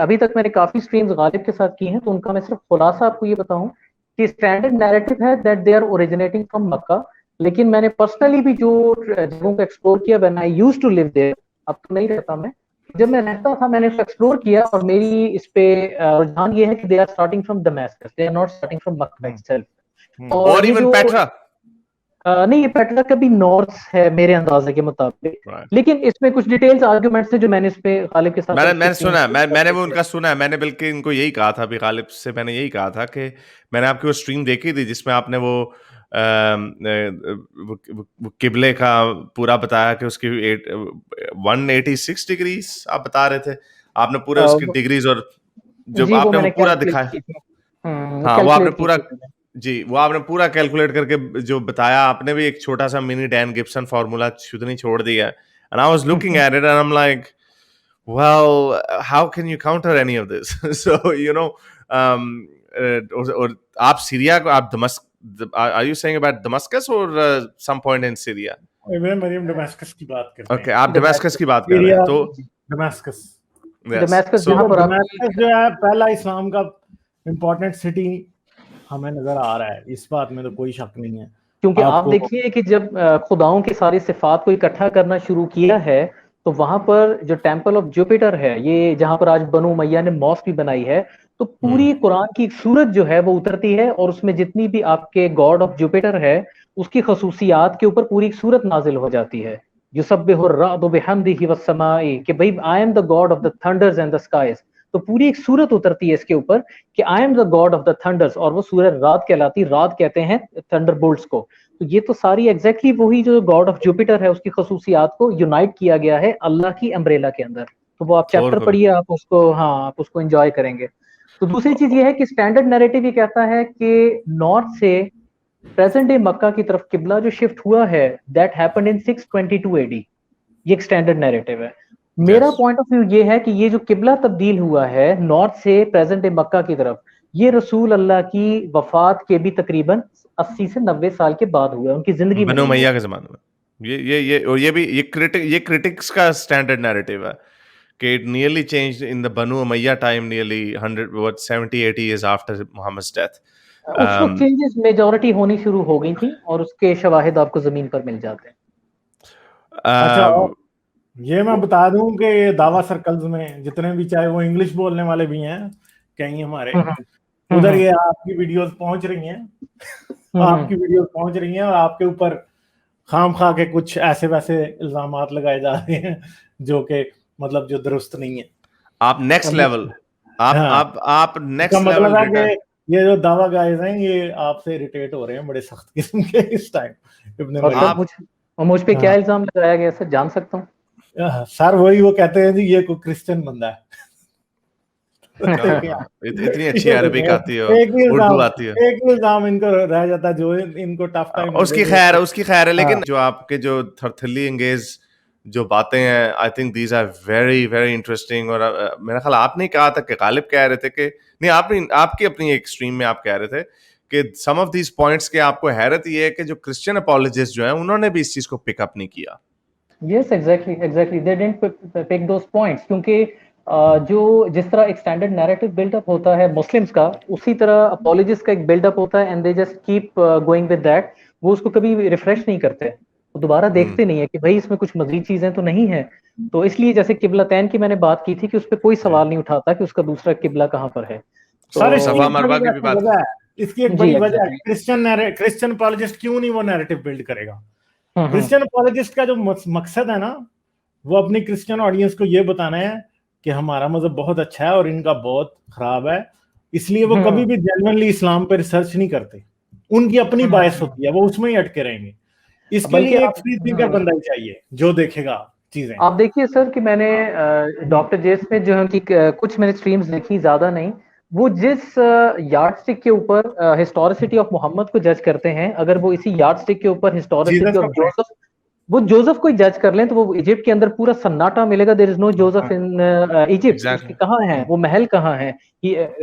अभी तक मैंने काफी स्ट्रीम्स गालिब के साथ की हैं, तो उनका मैं सिर्फ खुलासा आपको ये बताऊं कि स्टैंडर्ड नैरेटिव है that they are originating from Mecca. लेकिन मैंने पर्सनली भी जो जगहों को एक्सप्लोर किया, when I used to live there, अब तो नहीं रहता मैं, जब मैं रहता था मैंने उसको एक्सप्लोर किया, और मेरी इस पे रुझान ये है कि they are starting from Damascus, they are not starting from Mecca itself. और और ये इवन जो पेट्रा, नहीं, ये पेट्रा का भी नॉर्थ है मेरे अंदाजे के मुताबिक। right. लेकिन इसमें कुछ डिटेल्स आर्ग्यूमेंट्स है जो मैंने इस पे गालिब के साथ मैंने सुना, मैंने वो उनका सुना है, मैंने बल्कि इनको यही कहा था अभी गालिब से, मैंने यही कहा था कि मैंने आपकी वो स्ट्रीम देखी थी जिसमें आपने वो किबले का पूरा बताया कि उसकी 186 डिग्रीज आप बता रहे थे, आपने पूरे उसकी डिग्रीज, और जब जी, वो आपने वो मैंने पूरा कैलकुलेट दिखाया, की थी। हाँ वो आपने कैलकुलेट की पूरा, थी मैंने। जी वो आपने पूरा कैलकुलेट करके जो बताया, आपने भी एक छोटा सा मिनी डैन गिब्सन फार्मूला खुद नहीं छोड़ दिया। And I was looking at it and I am like, well, how can you counter any of this? So you know, or आप सीरिया को, आप are you saying about Damascus or some point in Syria? इब्न मरियम Damascus की बात करते Okay, हैं। आप दमास्कस की बात कर रहे सीरिया, हैं, तो दमास्कस, yes, दमास्कस so जहां पर दमास्कस जो है पहला इस्लाम का इम्पोर्टेंट सिटी हमें नजर आ रहा है, इस बात में तो कोई शक नहीं है। क्योंकि आप आपको देखिए कि जब खुदाओं की सारी सिफात को इकट्ठा करना शुरू किया है, तो वहां पर जो टेम्पल ऑफ जुपिटर है, ये जहां पर आज बनु उमैया ने मॉस्क भी बनाई है, तो पूरी कुरान की एक सूरत जो है वो उतरती है, और उसमें जितनी भी आपके गॉड ऑफ जुपिटर है उसकी खसूसियात के ऊपर पूरी एक सूरत नाजिल हो जाती है। युसब्बिहुर्राअदु बिहम्दिही वस्समाई, कि भाई I am the god of the thunders and the skies. तो पूरी एक सूरत उतरती है इसके ऊपर कि I am the god of the thunders, और वो सूरत रात कहलाती, रात कहते हैं थंडर बोल्ट्स को। तो ये तो सारी एग्जैक्टली वही जो गॉड ऑफ जुपिटर है उसकी खसूसियात को यूनाइट किया गया है अल्लाह की अम्ब्रेला के अंदर। तो वो आप चैप्टर पढ़िए, आप उसको, हाँ आप उसको एंजॉय करेंगे। तो दूसरी चीज ये है कि स्टैंडर्ड नैरेटिव ये कहता है कि नॉर्थ से प्रेजेंट डे मक्का की तरफ किबला जो शिफ्ट हुआ है, दैट हैपेंड इन 622 एडी। ये एक स्टैंडर्ड नैरेटिव है। मेरा पॉइंट ऑफ व्यू ये है कि ये जो किबला तब्दील हुआ है नॉर्थ से प्रेजेंट डे मक्का की तरफ, ये रसूल अल्लाह की वफात के भी तकरीबन 80 से 90 साल के बाद हुआ, उनकी जिंदगी में बनु नहीं उमैया हुआ। के जमाने में। ये भी ये क्रिटिक्स का स्टैंडर्ड नैरेटिव है कि it nearly changed in the Banu Umayya time, nearly 70-80 years after Muhammad's death. उस वक्त चेंजेस मेजॉरिटी होनी शुरू हो गई थी, और उसके शवाहिद आपको जमीन पर मिल जाते हैं। अच्छा, ये मैं बता दूं कि ये दावा सर्कल्स में जितने भी, चाहे वो इंग्लिश बोलने वाले भी हैं कहीं हमारे, उधर ये आपकी वीडियोस पहुंच रही हैं, आपकी वीडियोस पहुंच रही हैं, और आपके ऊपर खाम खा के कुछ ऐसे वैसे इल्जामात लगाए जा रहे हैं जो कि मतलब जो दुरुस्त नहीं है। आप नेक्स्ट लेवल, आप नेक्स्ट लेवल मतलब है कि ये जो दावा गाइस हैं ये आपसे इरिटेट हो रहे हैं बड़े सख्त किस्म के इस टाइम। और मुझ पे क्या इल्जाम लगाया गया सर, जान सकता हूँ? सर वही वो कहते हैं जी ये कोई क्रिश्चियन बंदा है। इतनी अच्छी अरबिक आती है, उर्दू आती है, एक इल्जाम इनको रह जाता है जो इनको टफ टाइम। उसकी खैर है, लेकिन जो आपके जो थर्ली एंगेज जो बातें हैं, I think these are very very interesting. और मेरा ख्याल आपने कहा था कि गालिब कह रहे थे कि नहीं, आपकी अपनी एक स्ट्रीम में आप कह रहे थे कि सम ऑफ दीज पॉइंट्स के आपको हैरत ये है कि जो क्रिश्चियन अपॉलजिस्ट जो हैं उन्होंने भी इस चीज को पिकअप नहीं किया। Yes, exactly they didn't pick those points, क्योंकि जो जिस तरह एक स्टैंडर्ड नैरेटिव बिल्डअप होता है मुस्लिम्स का, उसी तरह अपॉलजिस्ट का एक बिल्डअप होता है, and they just keep going with that. वो उसको कभी रिफ्रेश नहीं करते, वो दोबारा देखते नहीं है कि भाई इसमें कुछ मजीद चीजें तो नहीं है। तो इसलिए जैसे किबलतैन की मैंने बात की थी कि उस पर कोई सवाल नहीं उठाता कि उसका दूसरा किबला कहाँ पर है। सर इसकी एक बड़ी वजह है, क्रिश्चियन अपॉलजिस्ट क्यों नहीं वो नैरेटिव बिल्ड करेगा। क्रिश्चियन अपॉलजिस्ट का जो मकसद है ना, वो अपनी क्रिश्चियन ऑडियंस को ये बताना है कि हमारा मजहब बहुत अच्छा है और इनका बहुत खराब है, इसलिए वो कभी भी जेन्युइनली इस्लाम पे रिसर्च नहीं करते। उनकी अपनी बायस होती है, वो उसमें ही अटके रहेंगे। इसके लिए एक फ्री थिंकर बंदा ही चाहिए जो देखेगा चीजें। आप देखिए सर कि मैंने डॉक्टर जेस में जो है कि कुछ मैंने स्ट्रीम्स देखी, ज्यादा नहीं, वो जिस यार्डस्टिक के ऊपर हिस्टोरिसिटी ऑफ मोहम्मद को जज करते हैं, अगर वो इसी यार्डस्टिक के ऊपर हिस्टोरिसिटी ऑफ जोसेफ, वो जोसेफ को जज कर लें, तो वो इजिप्ट के अंदर पूरा सन्नाटा मिलेगा, there is no Joseph in Egypt. उसके कहाँ है वो महल, कहाँ है?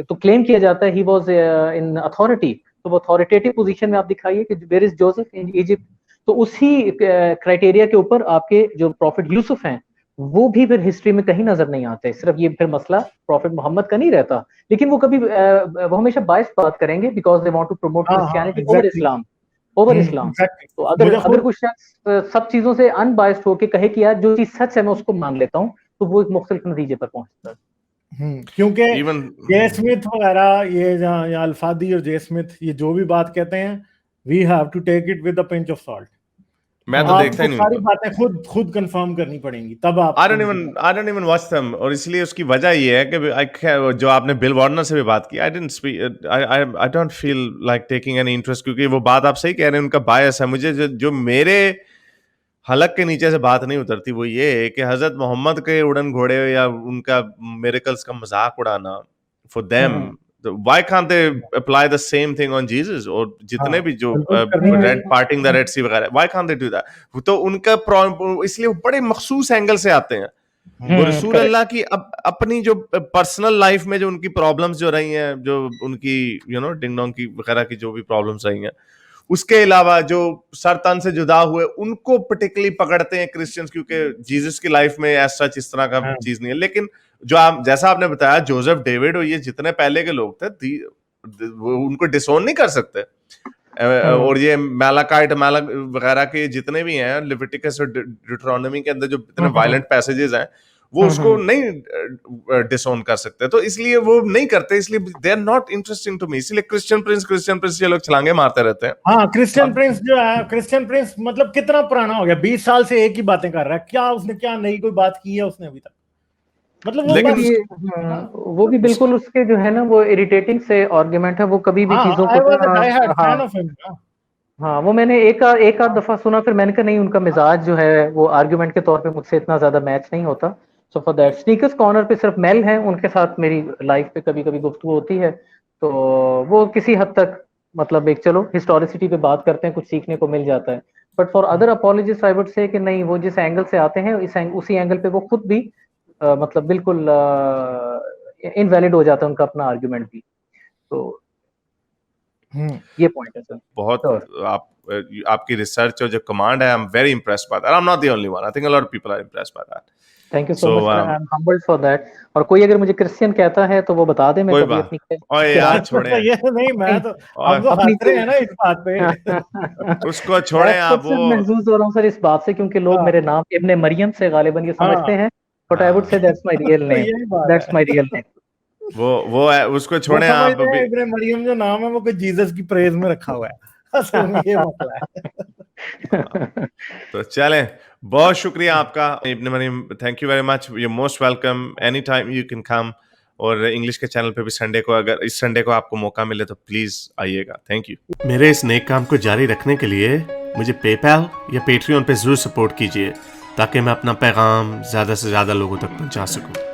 तो क्लेम किया जाता है ही वाज इन अथॉरिटी, तो वो अथॉरिटेटिव पोजीशन में आप दिखाइए कि where is Joseph in Egypt. तो उसी क्राइटेरिया के ऊपर आपके जो प्रॉफिट यूसुफ हैं वो भी फिर हिस्ट्री में कहीं नजर नहीं आते। सिर्फ ये फिर मसला प्रॉफिट मोहम्मद का नहीं रहता, लेकिन वो कभी वो हमेशा बायस बात करेंगे because they want to promote Christianity over Islam, तो अगर कुछ शख्स सब चीजों से अनबायस्ड होके कहे कि यार जो चीज सच है मैं उसको मान लेता हूँ, तो वो एक मुख्तलिफ नतीजे पर पहुंचता है। क्योंकि जे स्मिथ वगैरह ये अल्फादी और जे स्मिथ ये जो भी बात कहते हैं, we have to take it with a pinch of salt. मैं तो देखता ही नहीं, सारी बातें खुद कंफर्म करनी पड़ेंगी तब आप। I don't even watch them, और इसलिए उसकी वजह ये है कि जो आपने बिल वार्नर से भी बात की, I don't feel like taking any interest, क्योंकि वो बात आप सही कह रहे हैं, उनका बायस है। मुझे जो मेरे हलक के नीचे से बात नहीं उतरती वो ये है कि हजरत मोहम्मद के उड़न घोड़े या उनका मिरेकल्स का मजाक उड़ाना, for them why can't they apply the same thing on Jesus, और जितने भी जो रेड पार्टिंग द रेड सी वगैरह, why can't they do that? तो उनका इसलिए बड़े मखसूस एंगल से आते हैं। वो रसूल अल्लाह की अपनी जो पर्सनल लाइफ में जो उनकी प्रॉब्लम्स जो रही हैं, जो उनकी डिंग डोंग की वगैरह की जो भी प्रॉब्लम्स रही हैं, उसके अलावा जो सरतन से जुदा हुए उनको पर्टिकुलरली पकड़ते हैं क्रिश्चियंस, क्योंकि जीसस की लाइफ में ऐसा इस तरह का चीज नहीं है। लेकिन जो आप जैसा आपने बताया जोसेफ डेविड और ये जितने पहले के लोग थे उनको डिसोन नहीं कर सकते, और ये मैलाकाइट वगैरह के जितने भी हैं, लिविटिकस और ड्यूटरोनोमी के अंदर जो इतने वायलेंट पैसेजेस हैं, वो उसको नहीं डिसोन कर सकते, तो इसलिए वो नहीं करते, इसलिए they are not interesting to me. इसलिए क्रिश्चियन प्रिंस ये लोग छलांगे मारते रहते हैं। हाँ, क्रिश्चियन प्रिंस मतलब कितना पुराना हो गया, 20 साल से एक ही बातें कर रहा है, क्या उसने क्या नई कोई बात की है उसने अभी तक? मतलब वो भी बिल्कुल उसके जो है ना वो इरिटेटिंग से आर्गुमेंट है, वो कभी भी चीजों को हाँ वो मैंने एक आध दफा सुना, फिर मैंने कहा नहीं उनका मिजाज जो है वो आर्गुमेंट के तौर पे मुझसे इतना ज्यादा मैच नहीं होता। So for that sneakers corner पे सिर्फ मेल है, उनके साथ मेरी लाइफ पे कभी कभी गुफ्तगू होती है, तो वो किसी हद तक मतलब एक चलो हिस्टोरिसिटी पे बात करते हैं, कुछ सीखने को मिल जाता है। But for other apologist I would say कि नहीं, वो जिस एंगल से आते हैं उसी एंगल पे वो खुद भी मतलब बिल्कुल इनवैलिड हो जाता है उनका अपना आर्गुमेंट भी। तो ये पॉइंट है सर। बहुत आपकी रिसर्च और जो कमांड है, I am very impressed by that. I am not the only one, I think a lot of people are impressed by that. Thank you so much, I am humbled for that. और कोई अगर मुझे Christian कहता है तो वो बता दे, मैं कभी अपनी ओए यार छोड़े ये नहीं, मैं तो हम तो हंस रहे हैं ना इस बात पे उसको छोड़े आप। वो महसूस हो रहा हूं सर इस बात से, क्योंकि लोग मेरे नाम इब्ने मरियम से गालिबन ये समझते हैं, बट आई वुड से that's my real name, that's my real name. वो उसको छोड़े आप। इब्ने मरियम जो नाम है वो कोई जीसस की प्रेज में रखा हुआ है, असल में ये मसला है। तो चलें, बहुत शुक्रिया आपका Ibne Maryam, thank you very much, you most welcome, any time you can come. और इंग्लिश के चैनल पे भी संडे को, अगर इस संडे को आपको मौका मिले तो प्लीज आइएगा। Thank you. मेरे इस नेक काम को जारी रखने के लिए मुझे पेपैल या पेट्रियन पे जरूर सपोर्ट कीजिए, ताकि मैं अपना पैगाम ज्यादा से ज्यादा लोगों तक पहुंचा सकूं।